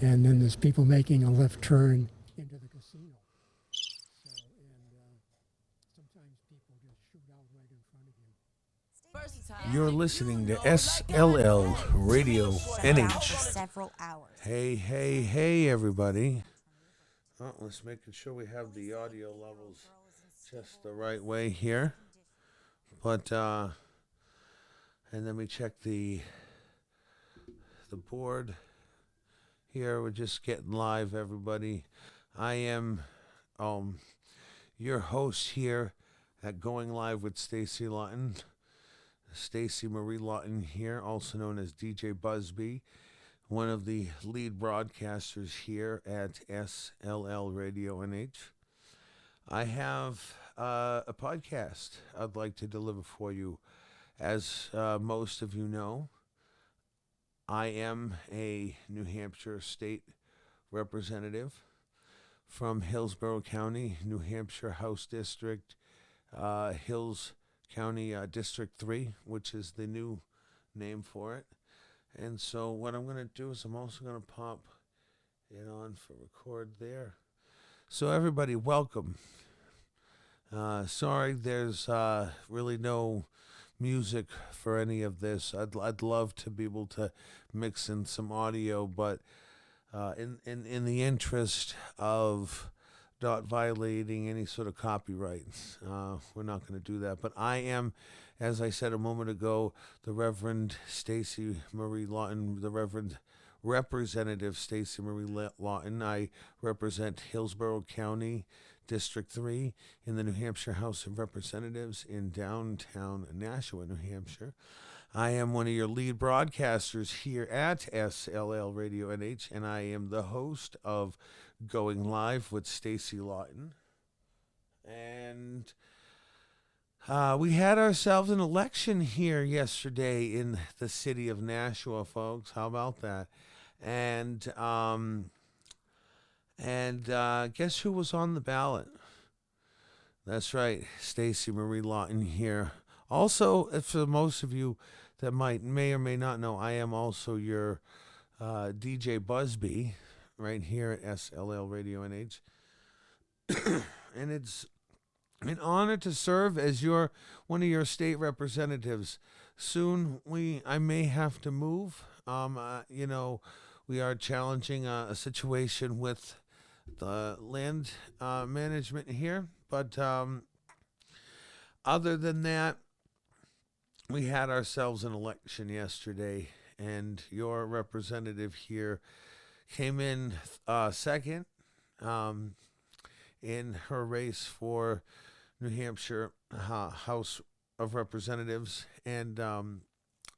and then there's people making a left turn into the casino. So, and sometimes people just shoot out right in front of you. You're listening to SLL Radio NH. Several hours. Hey, hey, hey, everybody. Oh, let's make sure we have the audio levels just the right way here. But, and then we check the board here. We're just getting live, everybody. I am your host here at Going Live with Stacie Laughton. Stacie-Marie Laughton here, also known as DJ Busby, one of the lead broadcasters here at SLL Radio NH. I have a podcast I'd like to deliver for you. As most of you know, I am a New Hampshire State Representative from Hillsborough County, New Hampshire House District, Hills County District 3, which is the new name for it. And so what I'm going to do is I'm also going to pop it on for record there. So everybody, welcome. Sorry, there's really no music for any of this. I'd love to be able to mix in some audio, but in the interest of not violating any sort of copyright, we're not going to do that. But I am, as I said a moment ago, the Reverend Stacie-Marie Laughton, the Reverend Representative Stacie-Marie Laughton. I represent Hillsborough County, District 3 in the New Hampshire House of Representatives in downtown Nashua, New Hampshire. I am one of your lead broadcasters here at SLL Radio NH, and I am the host of Going Live with Stacie Laughton. And we had ourselves an election here yesterday in the city of Nashua, folks. How about that? And guess who was on the ballot? That's right, Stacie-Marie Laughton here. Also, for most of you that may or may not know, I am also your DJ Busby right here at SLL Radio NH. And it's an honor to serve as one of your state representatives. Soon I may have to move. We are challenging a situation with the land management here. But other than that, we had ourselves an election yesterday, and your representative here came in second in her race for New Hampshire House of Representatives. And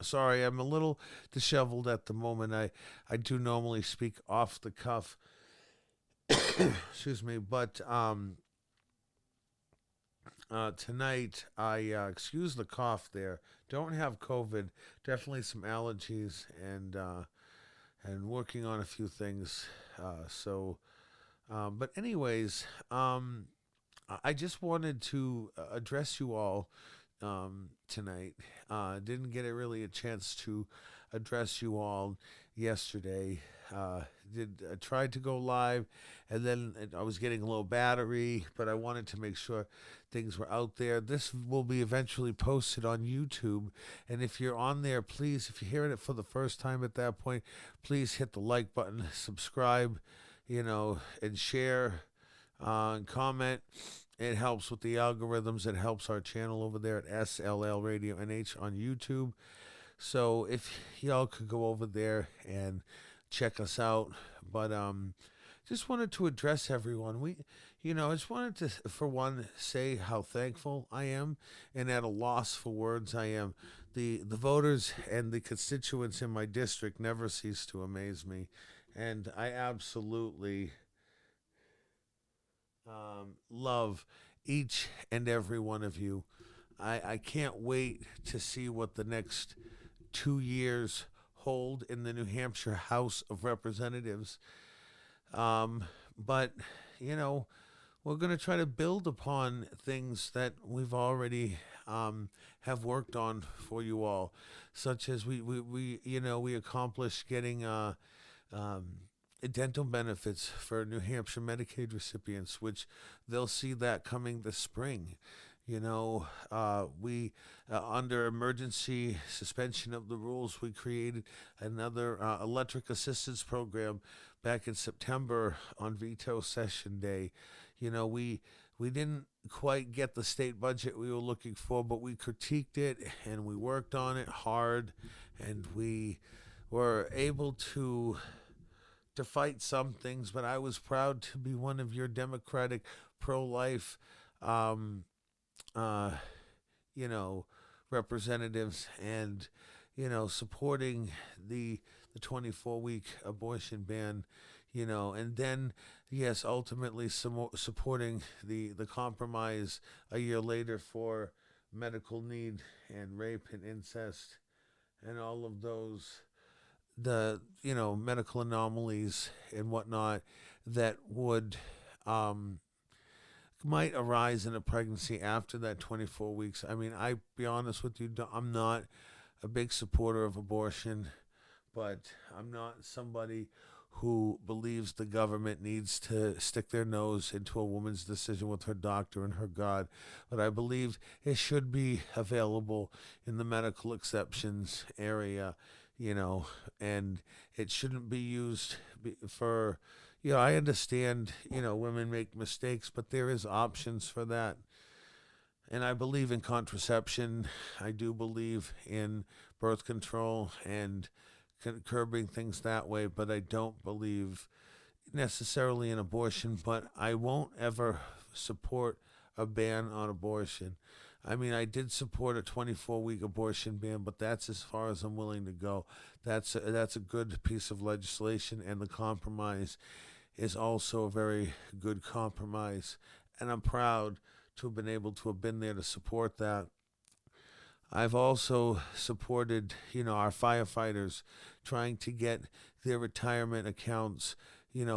sorry, I'm a little disheveled at the moment. I do normally speak off the cuff. Excuse me, but tonight, excuse the cough there. Don't have COVID. Definitely some allergies and working on a few things. But anyways, I just wanted to address you all tonight. Didn't get really a chance to address you all yesterday. Tried to go live, and then I was getting a low battery, but I wanted to make sure things were out there. This will be eventually posted on YouTube, and if you're on there, please, if you're hearing it for the first time at that point, please hit the like button, subscribe, and share, and comment. It helps with the algorithms. It helps our channel over there at SLL Radio NH on YouTube. So if y'all could go over there and check us out. But just wanted to address everyone. I just wanted to, for one, say how thankful I am and at a loss for words I am. The voters and the constituents in my district never cease to amaze me. And I absolutely love each and every one of you. I can't wait to see what the next 2 years hold in the New Hampshire House of Representatives. But, we're going to try to build upon things that we've already have worked on for you all, such as we accomplished getting dental benefits for New Hampshire Medicaid recipients, which they'll see that coming this spring. We under emergency suspension of the rules, we created another electric assistance program back in September on veto session day. We didn't quite get the state budget we were looking for, but we critiqued it and we worked on it hard, and we were able to fight some things. But I was proud to be one of your Democratic pro-life um, uh, you know, representatives, and supporting the 24-week abortion ban, and then yes, ultimately supporting the compromise a year later for medical need and rape and incest and all of those, the medical anomalies and whatnot that would might arise in a pregnancy after that 24 weeks. I mean, I be honest with you, I'm not a big supporter of abortion, but I'm not somebody who believes the government needs to stick their nose into a woman's decision with her doctor and her God. But I believe it should be available in the medical exceptions area, and it shouldn't be used for, I understand, women make mistakes, but there is options for that. And I believe in contraception. I do believe in birth control and curbing things that way, but I don't believe necessarily in abortion. But I won't ever support a ban on abortion. I mean, I did support a 24-week abortion ban, but that's as far as I'm willing to go. That's a good piece of legislation, and the compromise is also a very good compromise. And I'm proud to have been able to have been there to support that. I've also supported, our firefighters trying to get their retirement accounts,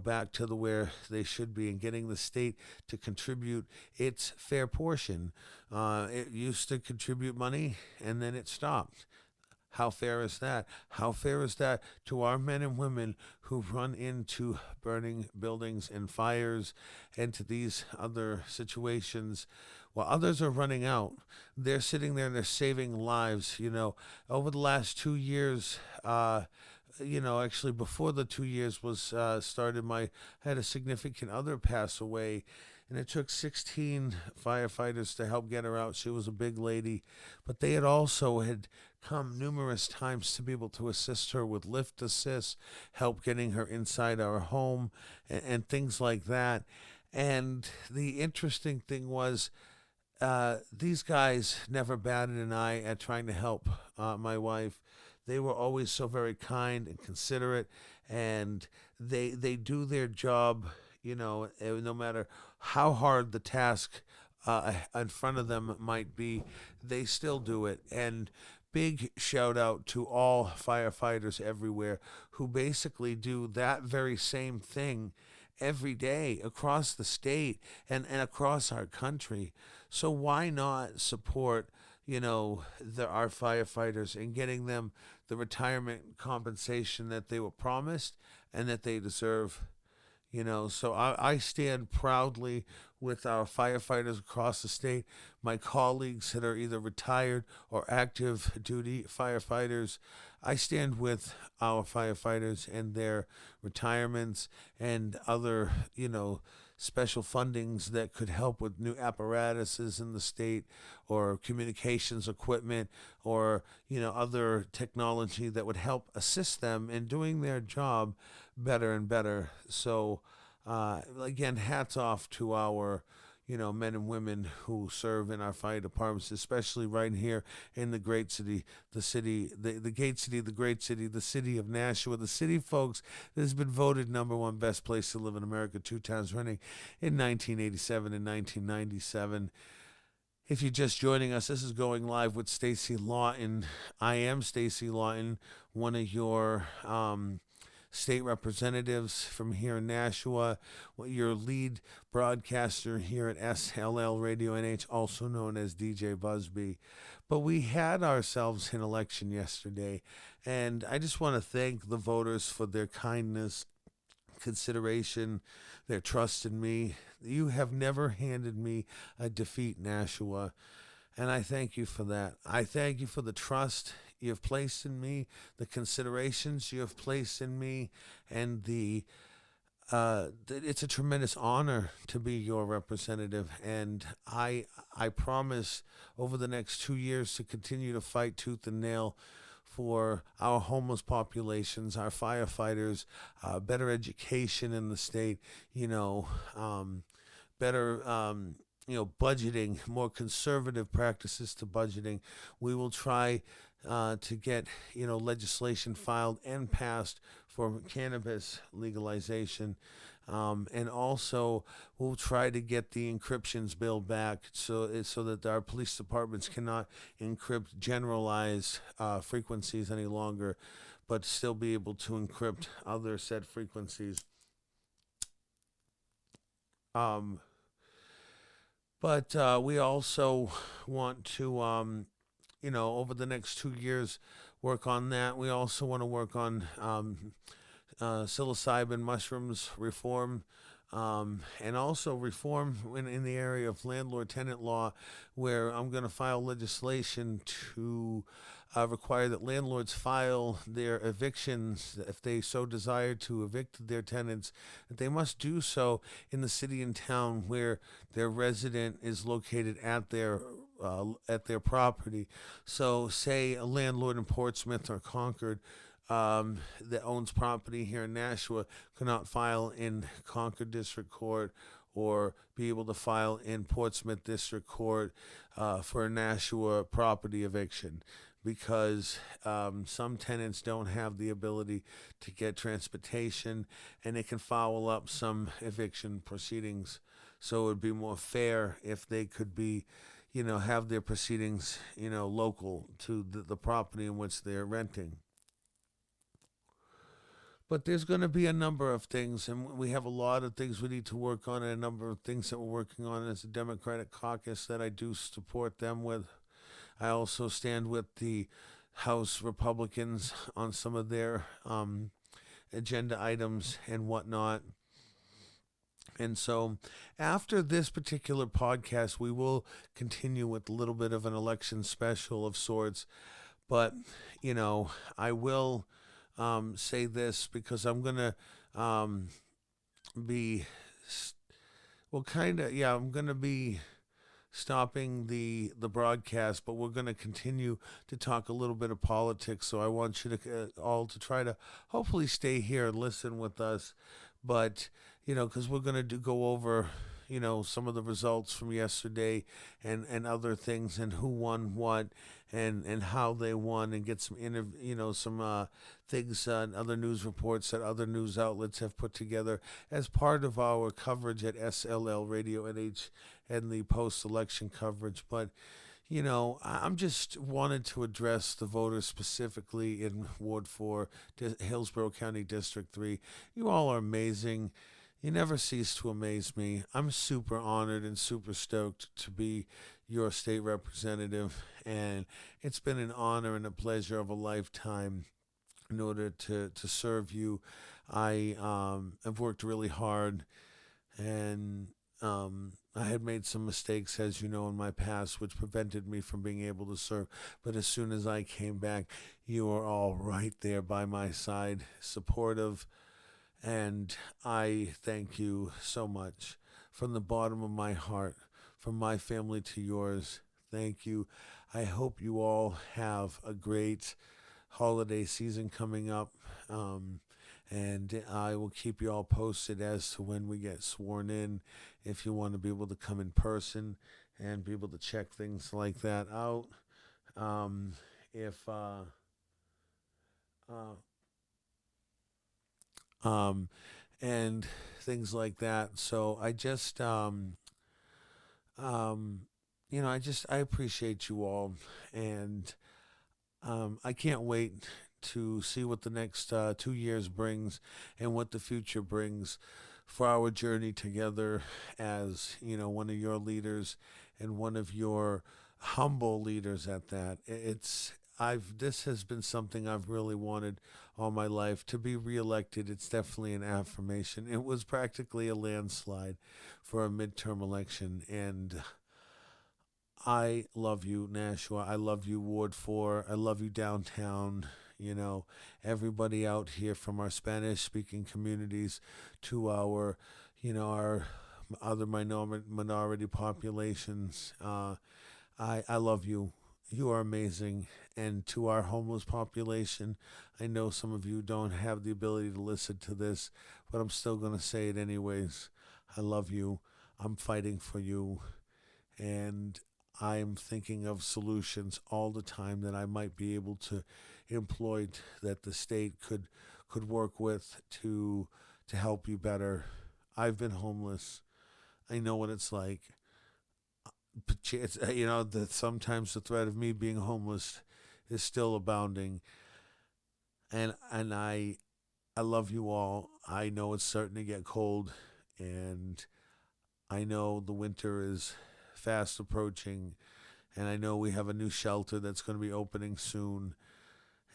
back to the where they should be, and getting the state to contribute its fair portion. It used to contribute money and then it stopped. How fair is that? How fair is that to our men and women who run into burning buildings and fires and to these other situations while others are running out? They're sitting there and they're saving lives. Over the last 2 years, actually before the 2 years was started, I had a significant other pass away, and it took 16 firefighters to help get her out. She was a big lady, but they had come numerous times to be able to assist her with lift assist, help getting her inside our home, and things like that. And the interesting thing was, these guys never batted an eye at trying to help my wife. They were always so very kind and considerate, and they do their job, no matter how hard the task in front of them might be, they still do it. And big shout out to all firefighters everywhere who basically do that very same thing every day across the state and across our country. So why not support, our firefighters and getting them the retirement compensation that they were promised and that they deserve? So I stand proudly with our firefighters across the state, my colleagues that are either retired or active duty firefighters. I stand with our firefighters and their retirements and other, special fundings that could help with new apparatuses in the state, or communications equipment, or other technology that would help assist them in doing their job better and better. So again, hats off to our men and women who serve in our fire departments, especially right here in the great city, the gate city, the great city, the city of Nashua, the city, folks, that has been voted #1 best place to live in America 2 times running, in 1987 and 1997. If you're just joining us, this is Going Live with Stacie Laughton. I am Stacie Laughton, one of your state representatives from here in Nashua, your lead broadcaster here at SLL Radio NH, also known as DJ Busby. But we had ourselves an election yesterday, and I just want to thank the voters for their kindness consideration, their trust in me. You have never handed me a defeat, Nashua, and I thank you for that. I thank you for the trust you have placed in me, the considerations you have placed in me, and it's a tremendous honor to be your representative, and I promise over the next 2 years to continue to fight tooth and nail for our homeless populations, our firefighters, better education in the state, better budgeting, more conservative practices to budgeting. We will try to get legislation filed and passed for cannabis legalization, and also we'll try to get the encryptions bill back so that our police departments cannot encrypt generalized frequencies any longer, but still be able to encrypt other set frequencies. But we also want to, over the next 2 years, work on that. We also want to work on psilocybin mushrooms reform, and also reform in the area of landlord-tenant law, where I'm going to file legislation to require that landlords file their evictions, if they so desire to evict their tenants, that they must do so in the city and town where their resident is located at their property. So, say a landlord in Portsmouth or Concord that owns property here in Nashua cannot file in Concord District Court or be able to file in Portsmouth District Court for a Nashua property eviction, because some tenants don't have the ability to get transportation, and it can foul up some eviction proceedings. So it would be more fair if they could be, have their proceedings, local to the property in which they're renting. But there's going to be a number of things, and we have a lot of things we need to work on, and a number of things that we're working on as a Democratic caucus that I do support them with. I also stand with the House Republicans on some of their agenda items and whatnot. And so after this particular podcast, we will continue with a little bit of an election special of sorts. But, I will say this, because I'm going to be, I'm going to be stopping the broadcast, but we're going to continue to talk a little bit of politics. So I want you to all to try to hopefully stay here and listen with us. But, because we're going to go over, some of the results from yesterday and other things, and who won what and how they won, and get some some things and other news reports that other news outlets have put together as part of our coverage at SLL Radio NH and the post-election coverage. But I'm just wanted to address the voters specifically in Ward 4, Hillsborough County District 3. You all are amazing. You never cease to amaze me. I'm super honored and super stoked to be your state representative, and it's been an honor and a pleasure of a lifetime in order to serve you. I have worked really hard, and I had made some mistakes, as you know, in my past, which prevented me from being able to serve. But as soon as I came back, you were all right there by my side, supportive. And I thank you so much from the bottom of my heart, from my family to yours. Thank you. I hope you all have a great holiday season coming up. And I will keep you all posted as to when we get sworn in, if you want to be able to come in person and be able to check things like that out. And things like that. So I just, I appreciate you all, and I can't wait to see what the next 2 years brings and what the future brings for our journey together as, one of your leaders and one of your humble leaders at that. This has been something I've really wanted all my life. To be reelected, it's definitely an affirmation. It was practically a landslide for a midterm election, and I love you, Nashua. I love you, Ward 4. I love you, downtown. You know, everybody out here from our Spanish speaking communities to our other minority populations. I love you. You are amazing. And to our homeless population, I know some of you don't have the ability to listen to this, but I'm still going to say it anyways. I love you. I'm fighting for you. And I'm thinking of solutions all the time that I might be able to employ that the state could work with to help you better. I've been homeless. I know what it's like. That sometimes the threat of me being homeless is still abounding, and I love you all. I know it's starting to get cold, and I know the winter is fast approaching, and I know we have a new shelter that's going to be opening soon,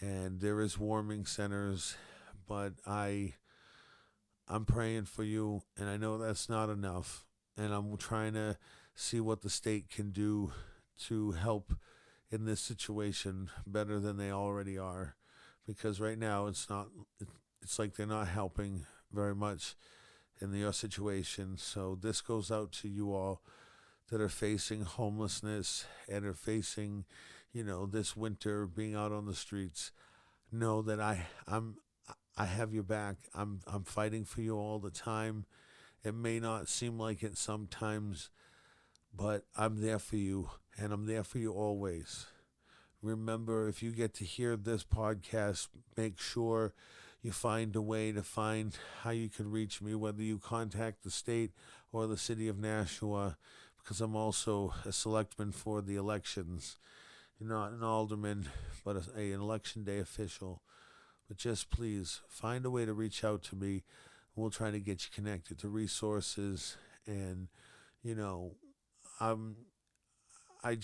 and there is warming centers, but I'm praying for you, and I know that's not enough, and I'm trying to see what the state can do to help in this situation better than they already are, because right now it's like they're not helping very much in your situation. So this goes out to you all that are facing homelessness and are facing, this winter being out on the streets. Know that I have your back. I'm fighting for you all the time. It may not seem like it sometimes, but I'm there for you, and I'm there for you always. Remember, if you get to hear this podcast, make sure you find a way to find how you can reach me, whether you contact the state or the city of Nashua, because I'm also a selectman for the elections. You're not an alderman, but an election day official. But just please find a way to reach out to me. We'll try to get you connected to resources, and I'm I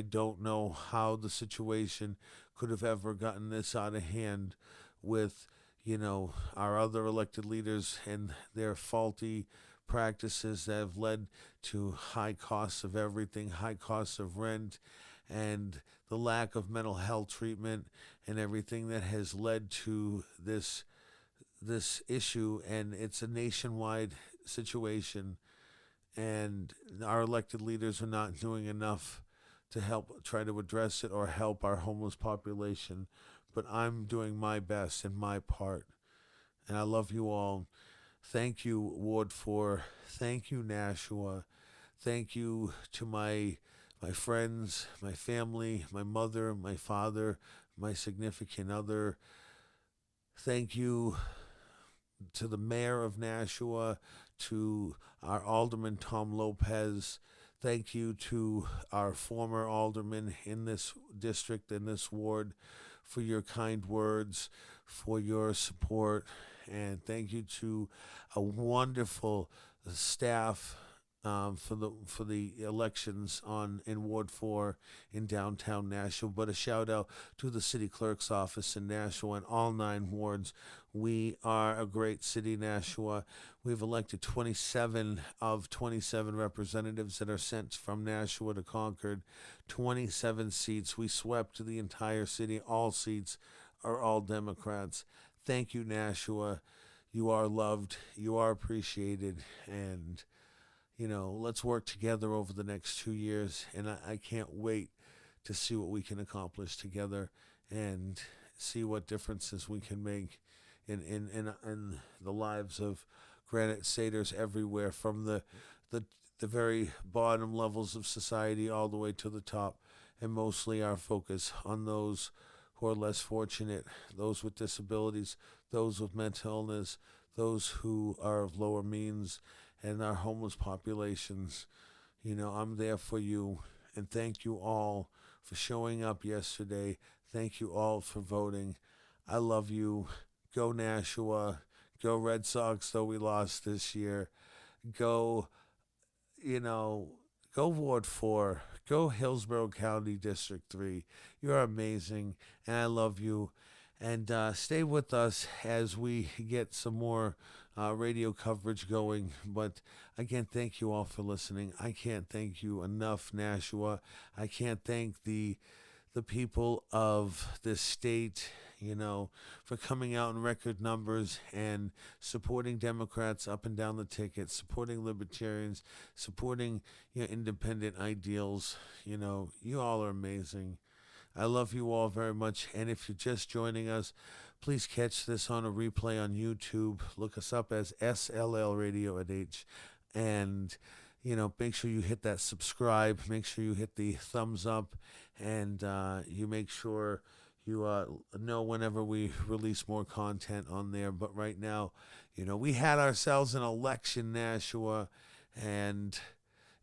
don't know how the situation could have ever gotten this out of hand with, our other elected leaders and their faulty practices that have led to high costs of everything, high costs of rent, and the lack of mental health treatment and everything that has led to this issue. And it's a nationwide situation, and our elected leaders are not doing enough to help try to address it or help our homeless population. But I'm doing my best and my part, and I love you all. Thank you, Ward 4. Thank you, Nashua. Thank you to my friends, my family, my mother, my father, my significant other. Thank you to the mayor of Nashua, to our alderman Tom Lopez. Thank you to our former alderman in this district, in this ward, for your kind words, for your support, and thank you to a wonderful staff for the elections in Ward 4 in downtown Nashua. But a shout out to the city clerk's office in Nashua and all 9 wards. We are a great city, Nashua. We've elected 27 of 27 representatives that are sent from Nashua to Concord. 27 seats. We swept the entire city. All seats are all Democrats. Thank you, Nashua. You are loved. You are appreciated. And let's work together over the next 2 years, and I can't wait to see what we can accomplish together and see what differences we can make in the lives of Granite Staters everywhere, from the very bottom levels of society all the way to the top, and mostly our focus on those who are less fortunate, those with disabilities, those with mental illness, those who are of lower means, and our homeless populations. I'm there for you, and thank you all for showing up yesterday. Thank you all for voting. I love you. Go Nashua. Go Red Sox, though we lost this year. Go, go Ward 4. Go Hillsborough County District 3. You're amazing, and I love you. And stay with us as we get some more radio coverage going. But again, thank you all for listening. I can't thank you enough, Nashua. I can't thank the people of this state, for coming out in record numbers and supporting Democrats up and down the ticket, supporting libertarians, supporting independent ideals. You all are amazing. I love you all very much. And if you're just joining us, please catch this on a replay on YouTube. Look us up as SLL Radio at H. And, make sure you hit that subscribe. Make sure you hit the thumbs up. And you make sure you know whenever we release more content on there. But right now, we had ourselves an election, Nashua. And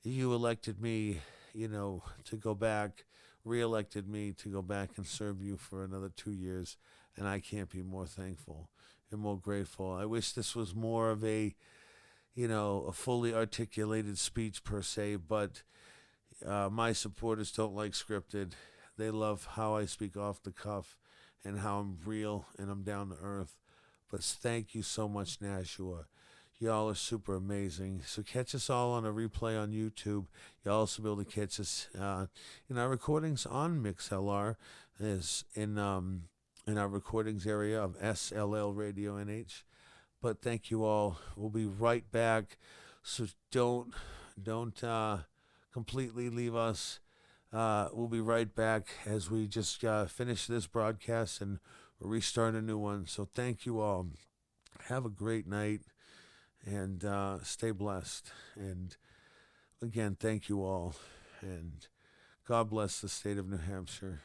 you elected me, to go back. Re-elected me to go back and serve you for another 2 years, and I can't be more thankful and more grateful. I wish this was more of a fully articulated speech per se, but my supporters don't like scripted. They love how I speak off the cuff and how I'm real and I'm down to earth. But thank you so much, Nashua. Y'all are super amazing. So catch us all on a replay on YouTube. You'll also be able to catch us in our recordings on MixLR, is in our recordings area of SLL Radio NH. But thank you all. We'll be right back. So don't completely leave us. We'll be right back as we just finish this broadcast and restart a new one. So thank you all. Have a great night. And stay blessed. And again, thank you all. And God bless the state of New Hampshire.